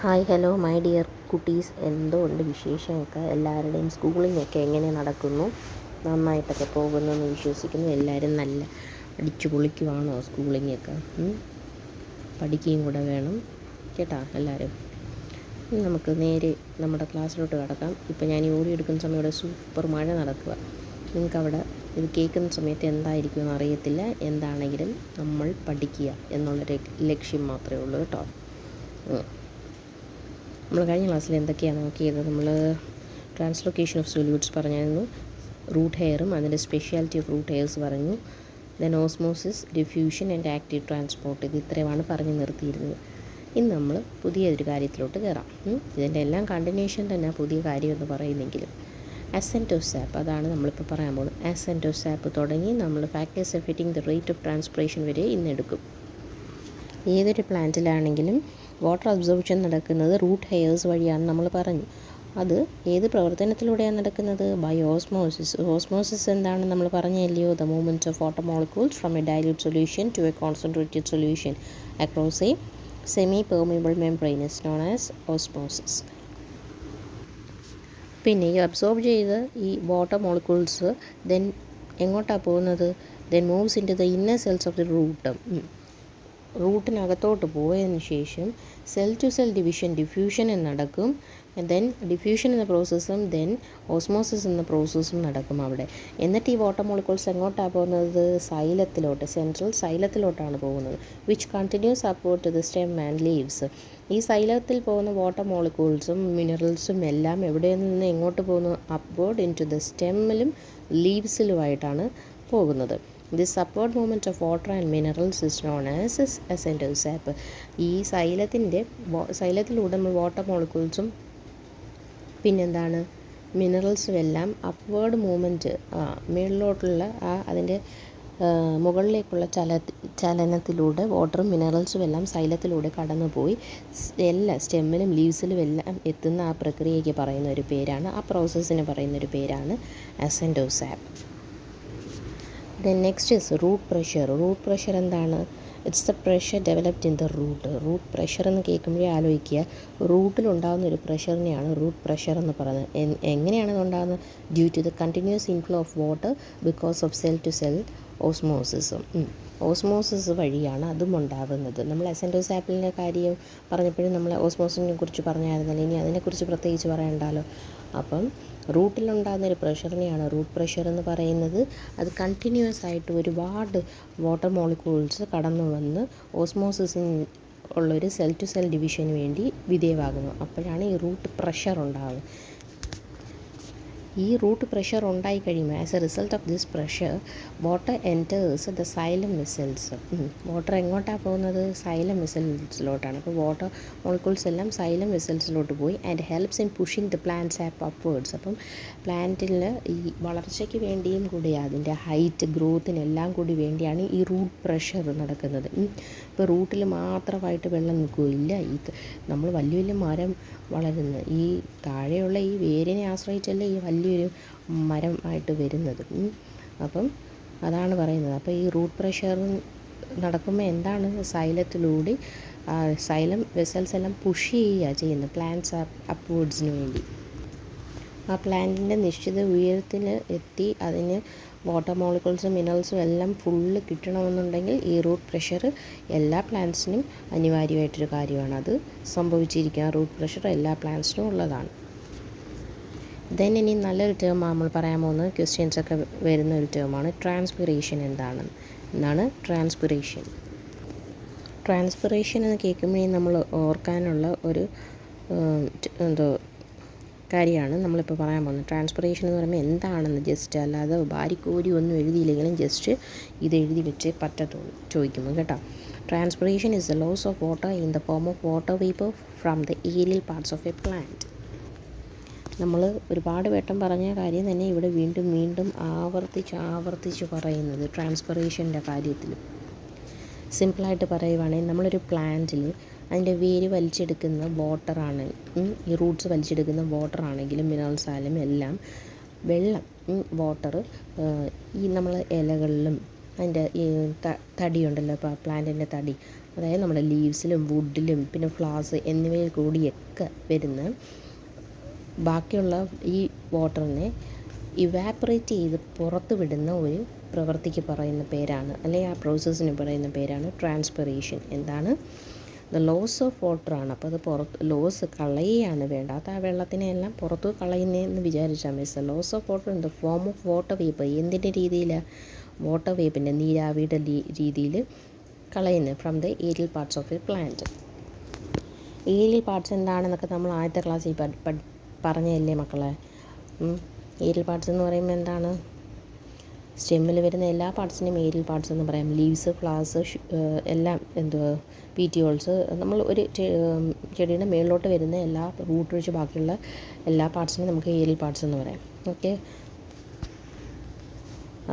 Hi hello my dear കുട്ടീസ്, എന്തുകൊണ്ട് വിശേഷമൊക്കെ? എല്ലാവരുടെയും സ്കൂളിങ്ങൊക്കെ എങ്ങനെ നടക്കുന്നു? നന്നായിട്ടൊക്കെ പോകുന്നു വിശ്വസിക്കുന്നു. എല്ലാവരും നല്ല അടിച്ചു പൊളിക്കുവാണോ സ്കൂളിങ്ങൊക്കെ? പഠിക്കുകയും കൂടെ വേണം കേട്ടോ എല്ലാവരും. നമുക്ക് നേരെ നമ്മുടെ ക്ലാസ്സിലോട്ട് കിടക്കാം. ഇപ്പം ഞാൻ ഈ ഓടി എടുക്കുന്ന സമയം ഇവിടെ സൂപ്പർ മഴ നടക്കുക. നിങ്ങൾക്കവിടെ ഇത് കേൾക്കുന്ന സമയത്ത് എന്തായിരിക്കുമെന്ന് അറിയത്തില്ല. എന്താണെങ്കിലും നമ്മൾ പഠിക്കുക എന്നുള്ളൊരു ലക്ഷ്യം മാത്രമേ ഉള്ളൂ കേട്ടോ. നമ്മൾ കഴിഞ്ഞ ക്ലാസ്സിൽ എന്തൊക്കെയാണ് നോക്കിയത്? നമ്മൾ ട്രാൻസ്ലൊക്കേഷൻ ഓഫ് സൊല്യൂട്ട്സ് പറഞ്ഞായിരുന്നു, റൂട്ട് ഹെയറും അതിൻ്റെ സ്പെഷ്യാലിറ്റി ഓഫ് റൂട്ട് ഹെയർസ് പറഞ്ഞു, then osmosis, diffusion and active transport. ഇത് ഇത്രയുമാണ് പറഞ്ഞു നിർത്തിയിരുന്നത്. ഇന്ന് നമ്മൾ പുതിയൊരു കാര്യത്തിലോട്ട് കയറാം. ഇതിൻ്റെ എല്ലാം കണ്ടിന്യൂഷൻ തന്നെ പുതിയ കാര്യം എന്ന് പറയുന്നെങ്കിലും അസെൻറ്റ് ഓഫ് സാപ്പ്, അതാണ് നമ്മളിപ്പോൾ പറയാൻ പോകുന്നത്. അസെൻറ്റ് ഓഫ് സാപ്പ് തുടങ്ങി നമ്മൾ factors affecting the rate of transpiration വരെ ഇന്നെടുക്കും. ഏതൊരു പ്ലാന്റിലാണെങ്കിലും വാട്ടർ അബ്സോർപ്ഷൻ നടക്കുന്നത് റൂട്ട് ഹെയർസ് വഴിയാണ് നമ്മൾ പറഞ്ഞു. അത് ഏത് പ്രവർത്തനത്തിലൂടെയാണ് നടക്കുന്നത്? By osmosis. ഓസ്മോസിസ് എന്താണെന്ന് നമ്മൾ പറഞ്ഞില്ലയോ? The movement of water molecules from a dilute solution to a concentrated solution across a semi permeable membrane is known as osmosis. പിന്നെ ഈ അബ്സോർബ് ചെയ്ത് ഈ വാട്ടർ മോളിക്യൂൾസ് ദെൻ എങ്ങോട്ടാണ് പോകുന്നത്? Then moves into the inner cells of the root. റൂട്ടിനകത്തോട്ട് പോയതിന് ശേഷം cell to cell diffusion നടക്കും. ദെൻ ഡിഫ്യൂഷൻ എന്ന പ്രോസസ്സും ദെൻ ഓസ്മോസിസ് എന്ന പ്രോസസ്സും നടക്കും അവിടെ. എന്നിട്ട് ഈ വാട്ടർ മോളിക്യൂൾസ് എങ്ങോട്ടാണ് പോകുന്നത്? സൈലത്തിലോട്ട്, സെൻട്രൽ സൈലത്തിലോട്ടാണ് പോകുന്നത്. Which continues upward to the stem and leaves. ഈ സൈലത്തിൽ പോകുന്ന വാട്ടർ മോളിക്യൂൾസും മിനറൽസും എല്ലാം എവിടെ നിന്ന് എങ്ങോട്ട് പോകുന്നു? അപ്വേർഡ് ഇൻ ടു ദ സ്റ്റെമ്മിലും ലീവ്സിലുമായിട്ടാണ് പോകുന്നത്. This upward movement of water and minerals is known as ascent of sap. ഈ സൈലത്തിലൂടെ നമ്മൾ വാട്ടർ മോളിക്യൂൾസും പിന്നെന്താണ് മിനറൽസും എല്ലാം അപ്വേർഡ് മൂവ്മെൻറ്റ്, മുകളിലോട്ടുള്ള അതിൻ്റെ മുകളിലേക്കുള്ള ചലനത്തിലൂടെ വാട്ടറും മിനറൽസും എല്ലാം സൈലത്തിലൂടെ കടന്നുപോയി എല്ലാ സ്റ്റെമ്മിലും ലീവ്സിലും എല്ലാം എത്തുന്ന ആ പ്രക്രിയയ്ക്ക് പറയുന്ന ഒരു പേരാണ്, ആ പ്രോസസ്സിന് പറയുന്നൊരു പേരാണ് ascent of sap. Then next is root pressure. Root pressure എന്താണ്? It's the pressure developed in the root. Root pressure എന്ന് കേൾക്കുമ്പോഴേ ആലോചിക്കുക, റൂട്ടിലുണ്ടാകുന്ന ഒരു പ്രഷറിനെയാണ് റൂട്ട് പ്രഷർ എന്ന് പറയുന്നത്. എങ്ങനെയാണ് അത് ഉണ്ടാകുന്നത്? Due to the continuous inflow of water because of cell to cell ഓസ്മോസിസും. ഓസ്മോസിസ് വഴിയാണ് അതും ഉണ്ടാകുന്നത്. നമ്മൾ അസെൻറ്റ് ഓഫ് സാപ്പിൻ്റെ കാര്യം പറഞ്ഞപ്പോഴും നമ്മൾ ഓസ്മോസിനെ കുറിച്ച് പറഞ്ഞായിരുന്നല്ലോ, ഇനി അതിനെക്കുറിച്ച് പ്രത്യേകിച്ച് പറയണ്ടല്ലോ. അപ്പം റൂട്ടിലുണ്ടാകുന്നൊരു പ്രഷറിനെയാണ് റൂട്ട് പ്രഷർ എന്ന് പറയുന്നത്. അത് കണ്ടിന്യൂസ് ആയിട്ട് ഒരുപാട് വാട്ടർ മോളിക്യൂൾസ് കടന്നു വന്ന് ഓസ്മോസിസിന് ഉള്ളൊരു സെൽ ടു സെൽ ഡിവിഷന് വേണ്ടി വിധേയമാകുന്നു. അപ്പോഴാണ് ഈ റൂട്ട് പ്രഷർ ഉണ്ടാകുന്നത്. ഈ റൂട്ട് പ്രഷർ ഉണ്ടായിക്കഴിയുമ്പോൾ as a result of this pressure water enters the xylem vessels. Water എങ്ങോട്ടാണ് പോകുന്നത്? സൈലം വെസൽസിലോട്ടാണ്. അപ്പോൾ വാട്ടർ മോളിക്യൂൾസ് എല്ലാം സൈലം വെസൽസിലോട്ട് പോയി and helps in pushing the plant sap upwards. അപ്പം പ്ലാന്റിൽ ഈ വളർച്ചയ്ക്ക് വേണ്ടിയും കൂടി അതിൻ്റെ ഹൈറ്റ് ഗ്രോത്തിനെല്ലാം കൂടി വേണ്ടിയാണ് ഈ റൂട്ട് പ്രഷർ നടക്കുന്നത്. ഇപ്പോൾ റൂട്ടിൽ മാത്രമായിട്ട് വെള്ളം നിൽക്കുകയില്ല. നമ്മൾ വലിയ വലിയ മരം വളരുന്നത് ഈ താഴെയുള്ള ഈ വേരിനെ ആശ്രയിച്ചല്ലേ ഈ വലിയൊരു മരമായിട്ട് വരുന്നത്. അപ്പം അതാണ് പറയുന്നത്. അപ്പോൾ ഈ റൂട്ട് പ്രഷർ നടക്കുമ്പോൾ എന്താണ്? സൈലത്തിലൂടെ സൈലം വെസൽസ് എല്ലാം പുഷ് ചെയ്യുക ചെയ്യുന്നത് പ്ലാന്റ്സ് അപ്വേർഡ്സിന് വേണ്ടി. ആ പ്ലാന്റിൻ്റെ നിശ്ചിത ഉയരത്തിന് എത്തി അതിന് വാട്ടർ മോളിക്യൂൾസും മിനറൽസും എല്ലാം ഫുള്ള് കിട്ടണമെന്നുണ്ടെങ്കിൽ ഈ റൂട്ട് പ്രഷർ എല്ലാ പ്ലാന്റ്സിനും അനിവാര്യമായിട്ടൊരു കാര്യമാണ്. അത് സംഭവിച്ചിരിക്കുക. റൂട്ട് പ്രഷർ എല്ലാ പ്ലാന്റ്സിനും ഉള്ളതാണ്. ദെൻ ഇനി നല്ലൊരു ടേമാണ് നമ്മൾ പറയാൻ പോകുന്നത്. ക്വസ്റ്റ്യൻസൊക്കെ വരുന്ന ഒരു ടേമാണ് ട്രാൻസ്പിറേഷൻ. എന്താണ് ട്രാൻസ്പിറേഷൻ? ട്രാൻസ്പിറേഷൻ എന്ന് കേൾക്കുമ്പോഴേ നമ്മൾ ഓർക്കാനുള്ള ഒരു കാര്യമാണ് നമ്മളിപ്പോൾ പറയാൻ പോകുന്നത്. ട്രാൻസ്പിറേഷൻ എന്ന് പറയുമ്പോൾ എന്താണെന്ന് ജസ്റ്റ് അല്ലാതെ വാരിക്കോരി ഒന്നും എഴുതിയില്ലെങ്കിലും ജസ്റ്റ് ഇത് എഴുതി വെച്ചേ പറ്റത്തുള്ളൂ ചോദിക്കുമ്പോൾ കേട്ടോ. Transpiration is the loss of water in the form of water vapour from the aerial parts of a plant. നമ്മൾ ഒരുപാട് വട്ടം പറഞ്ഞ കാര്യം തന്നെ ഇവിടെ വീണ്ടും വീണ്ടും ആവർത്തിച്ച് പറയുന്നത് ട്രാൻസ്പിറേഷൻ്റെ കാര്യത്തിൽ. സിമ്പിളായിട്ട് പറയുവാണെങ്കിൽ നമ്മളൊരു പ്ലാന്റിൽ അതിൻ്റെ വേര് വലിച്ചെടുക്കുന്ന വാട്ടറാണ്, ഈ റൂട്ട്സ് വലിച്ചെടുക്കുന്ന വാട്ടറാണെങ്കിലും മിനറൽസ് ആയാലും എല്ലാം വെള്ളം വാട്ടർ ഈ നമ്മൾ ഇലകളിലും അതിൻ്റെ ഈ തടിയുണ്ടല്ലോ, ഇപ്പോൾ പ്ലാന്റിൻ്റെ തടി, അതായത് നമ്മുടെ ലീവ്സിലും വുഡിലും പിന്നെ ഫ്ലവേഴ്സ് എന്നിവയിൽ കൂടിയൊക്കെ വരുന്ന ബാക്കിയുള്ള ഈ വാട്ടറിനെ ഇവാപ്പറേറ്റ് ചെയ്ത് പുറത്ത് വിടുന്ന ഒരു പ്രവൃത്തിക്ക് പറയുന്ന പേരാണ്, അല്ലെങ്കിൽ ആ പ്രോസസ്സിന് പറയുന്ന പേരാണ് ട്രാൻസ്പിറേഷൻ. എന്താണ്? ദ ലോസ് ഓഫ് വാട്ടറാണ്. അപ്പോൾ അത് ലോസ് കളയുകയാണ് വേണ്ടാത്ത ആ വെള്ളത്തിനെ എല്ലാം പുറത്ത് കളയുന്നതെന്ന് വിചാരിച്ചാൽ മതി. Loss of water in the form of water vapour. എന്തിൻ്റെ രീതിയിലാണ്? വാട്ടർ വേപ്പിൻ്റെ നീരാവിയുടെ രീതിയിൽ കളയുന്നത് from the aerial parts of a plant. Aerial parts എന്താണെന്നൊക്കെ നമ്മൾ ആദ്യത്തെ ക്ലാസ്സിൽ പറഞ്ഞതല്ലേ മക്കളെ? ഏരിയൽ പാർട്സ് എന്ന് പറയുമ്പോൾ എന്താണ്? സ്റ്റെമ്മിൽ വരുന്ന എല്ലാ പാർട്സിനെയും ഏരിയൽ പാർട്സ് എന്ന് പറയാം. ലീവ്സ്, ഫ്ലവേഴ്സ് എല്ലാം എന്തുവാ പീറ്റിയോൾസ്, നമ്മൾ ഒരു ചെടിയുടെ മേളിലോട്ട് വരുന്ന എല്ലാ റൂട്ട് ഒഴിച്ച് ബാക്കിയുള്ള എല്ലാ പാർട്സിനെയും നമുക്ക് ഏരിയൽ പാർട്സ് എന്ന് പറയാം. ഓക്കെ,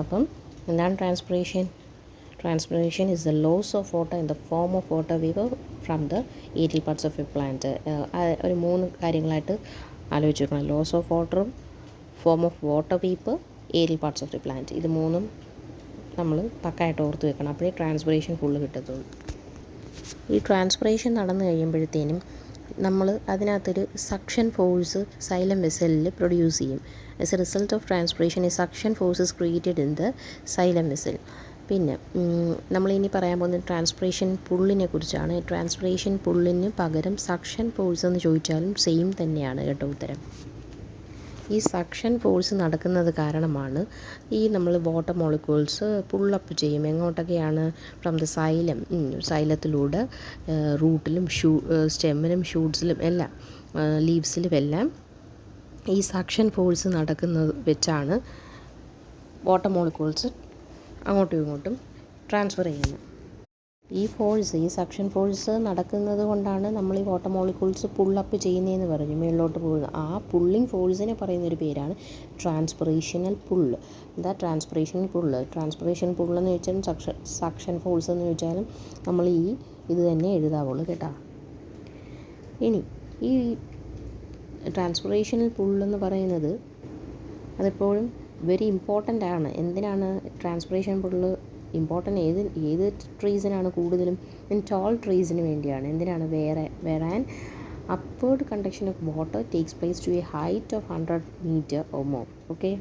അപ്പം എന്താണ് transpiration? Transpiration is the loss of water in the form of water vapour from the aerial parts of a plant. ഒരു 3 കാര്യങ്ങളായിട്ട് ആലോചിച്ച് വെക്കണം. ലോസ് ഓഫ് വാട്ടറും, form of water vapour, aerial parts of the plant. ഇത് 3ഉം നമ്മൾ പക്കായിട്ട് ഓർത്ത് വെക്കണം. അപ്പോഴേ ട്രാൻസ്പിറേഷൻ ഫുള്ള് കിട്ടത്തുള്ളൂ. ഈ ട്രാൻസ്പിറേഷൻ നടന്നു കഴിയുമ്പോഴത്തേനും നമ്മൾ അതിനകത്തൊരു സക്ഷൻ ഫോഴ്സ് സൈലം വെസലിൽ പ്രൊഡ്യൂസ് ചെയ്യും. As a result of transpiration ഈ suction force is created in the xylem vessel. പിന്നെ നമ്മളിനി പറയാൻ പോകുന്നത് ട്രാൻസ്പിറേഷൻ പുള്ളിനെ കുറിച്ചാണ്. ട്രാൻസ്പിറേഷൻ പുള്ളിന് പകരം സക്ഷൻ ഫോഴ്സ് എന്ന് ചോദിച്ചാലും സെയിം തന്നെയാണ് കേട്ടോ ഉത്തരം. ഈ സക്ഷൻ ഫോഴ്സ് നടക്കുന്നത് കാരണമാണ് ഈ നമ്മൾ വാട്ടർ മോളിക്യൂൾസ് പുള്ളപ്പ് ചെയ്യും. എങ്ങോട്ടൊക്കെയാണ്? ഫ്രം ദ സൈലം, സൈലത്തിലൂടെ റൂട്ടിലും സ്റ്റെമ്മിലും ഷൂട്ട്സിലും എല്ലാം ലീവ്സിലും എല്ലാം ഈ സക്ഷൻ ഫോഴ്സ് നടക്കുന്നത് വെച്ചാണ് വാട്ടർ മോളിക്യൂൾസ് അങ്ങോട്ടും ഇങ്ങോട്ടും ട്രാൻസ്ഫർ ചെയ്യുന്നത്. ഈ സക്ഷൻ ഫോഴ്സ് നടക്കുന്നത് കൊണ്ടാണ് നമ്മൾ ഈ വാട്ടർ മോളിക്യൂൾസ് പുള്ളപ്പ് ചെയ്യുന്നതെന്ന് പറഞ്ഞു, മുകളിലോട്ട് പോകുന്നത്. ആ പുള്ളിങ് ഫോഴ്സിനെ പറയുന്നൊരു പേരാണ് ട്രാൻസ്പിറേഷണൽ പുള്ള്. എന്താ ട്രാൻസ്പിറേഷണൽ പുള്ള്? ട്രാൻസ്പിറേഷൻ പുള്ളെന്ന് ചോദിച്ചാലും സക്ഷൻ ഫോഴ്സ് എന്ന് ചോദിച്ചാലും നമ്മൾ ഇത് തന്നെ എഴുതാവുള്ളൂ കേട്ടോ. ഇനി ഈ ട്രാൻസ്പിറേഷണൽ പുള്ളെന്ന് പറയുന്നത് അതെപ്പോഴും വെരി ഇമ്പോർട്ടൻ്റ് ആണ്. എന്തിനാണ് ട്രാൻസ്പിറേഷൻ പുള്ള് ഇമ്പോർട്ടൻ്റ്? ഏത് ട്രീസിനാണ് കൂടുതലും? ടോൾ ട്രീസിന് വേണ്ടിയാണ്. എന്തിനാണ്? Where an upward conduction of water takes place to a height of 100 meter or more. Okay,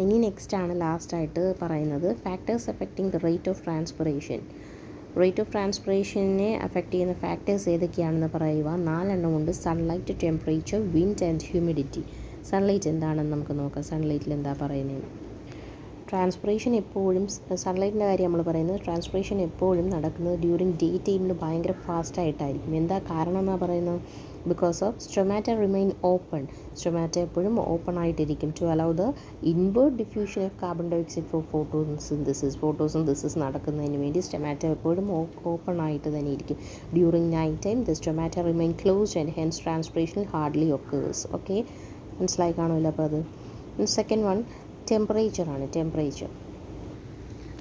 ഇനി നെക്സ്റ്റ് ആണ് ലാസ്റ്റായിട്ട് പറയുന്നത് factors affecting the rate of transpiration. Rate of ട്രാൻസ്പിറേഷനെ അഫക്റ്റ് ചെയ്യുന്ന ഫാക്ടേഴ്സ് ഏതൊക്കെയാണെന്ന് പറയുക. 4 ഉണ്ട്. Sunlight, temperature, wind and humidity. Sunlight എന്താണെന്ന് നമുക്ക് നോക്കാം. സൺലൈറ്റിൽ എന്താ പറയുന്നത്? ട്രാൻസ്പിറേഷൻ എപ്പോഴും, സൺലൈറ്റിൻ്റെ കാര്യം നമ്മൾ പറയുന്നത്, ട്രാൻസ്പിറേഷൻ എപ്പോഴും നടക്കുന്നത് ഡ്യൂറിങ് ഡേ ടൈമിൽ ഭയങ്കര ഫാസ്റ്റായിട്ടായിരിക്കും. എന്താ കാരണം എന്നാണ് പറയുന്നത്? Because of stomata remain open. Stomata എപ്പോഴും ഓപ്പൺ ആയിട്ടിരിക്കും to allow the inward diffusion of carbon dioxide for photosynthesis നടക്കുന്നതിന് വേണ്ടി സ്ട്രൊമാറ്റ എപ്പോഴും ഓപ്പൺ ആയിട്ട് തന്നെ ഇരിക്കും. During night time the stomata remain closed and hence transpiration hardly occurs. Okay, മനസ്സിലായി കാണുമല്ലോ അപ്പോൾ അത്. Second one ടെമ്പറേച്ചറാണ്. ടെമ്പറേച്ചർ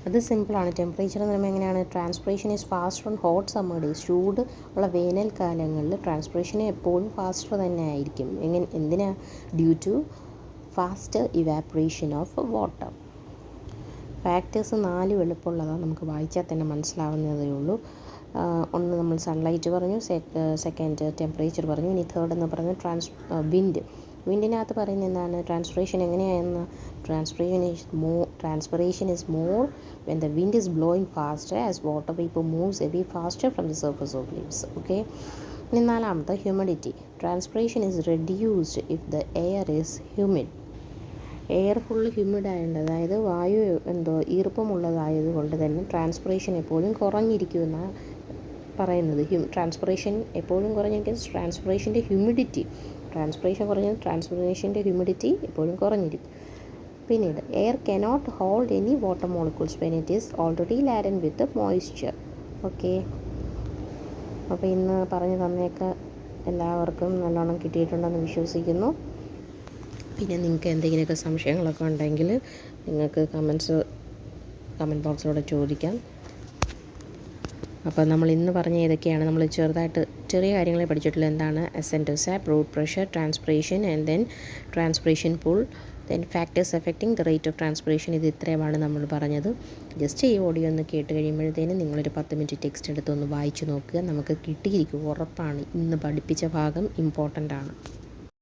അത് സിമ്പിളാണ്. ടെമ്പറേച്ചർ എന്ന് പറയുമ്പോൾ എങ്ങനെയാണ്? Transpiration is faster on hot summer days. ചൂട് ഉള്ള വേനൽക്കാലങ്ങളിൽ ട്രാൻസ്പിറേഷൻ എപ്പോഴും ഫാസ്റ്റർ തന്നെ ആയിരിക്കും. എന്തിനാ? Due to faster evaporation of water. Factors 4 എളുപ്പമുള്ളതാണ്, നമുക്ക് വായിച്ചാൽ തന്നെ മനസ്സിലാവുന്നതേ ഉള്ളൂ. ഒന്ന് നമ്മൾ സൺലൈറ്റ് പറഞ്ഞു, സെക്കൻഡ് ടെമ്പറേച്ചർ പറഞ്ഞു, ഇനി തേർഡ് എന്ന് പറയുന്നത് വിൻഡിനകത്ത് പറയുന്നത് എന്താണ്? ട്രാൻസ്പിറേഷൻ എങ്ങനെയാണെന്ന്? Transpiration is more when the wind is blowing faster as water vapour moves away faster from the surface of leaves. Okay, ഇനി 4ാമത്തെ humidity. Transpiration is reduced if the air is humid. Air full humid ആയതുകൊണ്ട്, അതായത് വായു ഈർപ്പമുള്ളതായത് കൊണ്ട് തന്നെ transpiration എപ്പോഴും കുറഞ്ഞിരിക്കുമെന്നാണ് പറയുന്നത്. Transpiration എപ്പോഴും കുറഞ്ഞിരിക്കും. ട്രാൻസ്പിറേഷൻ്റെ ഹ്യൂമിഡിറ്റി, ട്രാൻസ്പിറേഷൻ കുറഞ്ഞത് ട്രാൻസ്പിറേഷൻ്റെ ഹ്യൂമിഡിറ്റി എപ്പോഴും കുറഞ്ഞിരിക്കും. പിന്നീട് air cannot hold any water molecules when it is already Laden with moisture. Okay, അപ്പോൾ ഇന്ന് പറഞ്ഞു തന്നേക്ക് എല്ലാവർക്കും നല്ലോണം കിട്ടിയിട്ടുണ്ടെന്ന് വിശ്വസിക്കുന്നു. പിന്നെ നിങ്ങൾക്ക് എന്തെങ്കിലുമൊക്കെ സംശയങ്ങളൊക്കെ ഉണ്ടെങ്കിൽ നിങ്ങൾക്ക് കമൻറ്റ് ബോക്സിലൂടെ ചോദിക്കാം. അപ്പോൾ നമ്മൾ ഇന്ന് പറഞ്ഞ ഏതൊക്കെയാണ്? നമ്മൾ ചെറിയ കാര്യങ്ങളെ പഠിച്ചിട്ടുള്ള എന്താണ്? Ascent of sap, root pressure, transpiration and then transpiration pull, then factors affecting the rate of transpiration, ഇത് ഇത്രയുമാണ് നമ്മൾ പറഞ്ഞത്. ജസ്റ്റ് ഈ ഓഡിയോ ഒന്ന് കേട്ട് കഴിയുമ്പോഴത്തേനും നിങ്ങളൊരു 10 മിനിറ്റ് ടെക്സ്റ്റ് എടുത്തൊന്ന് വായിച്ചു നോക്കുക. നമുക്ക് കിട്ടിയിരിക്കും, ഉറപ്പാണ്. ഇന്ന് പഠിപ്പിച്ച ഭാഗം ഇമ്പോർട്ടൻ്റ് ആണ്.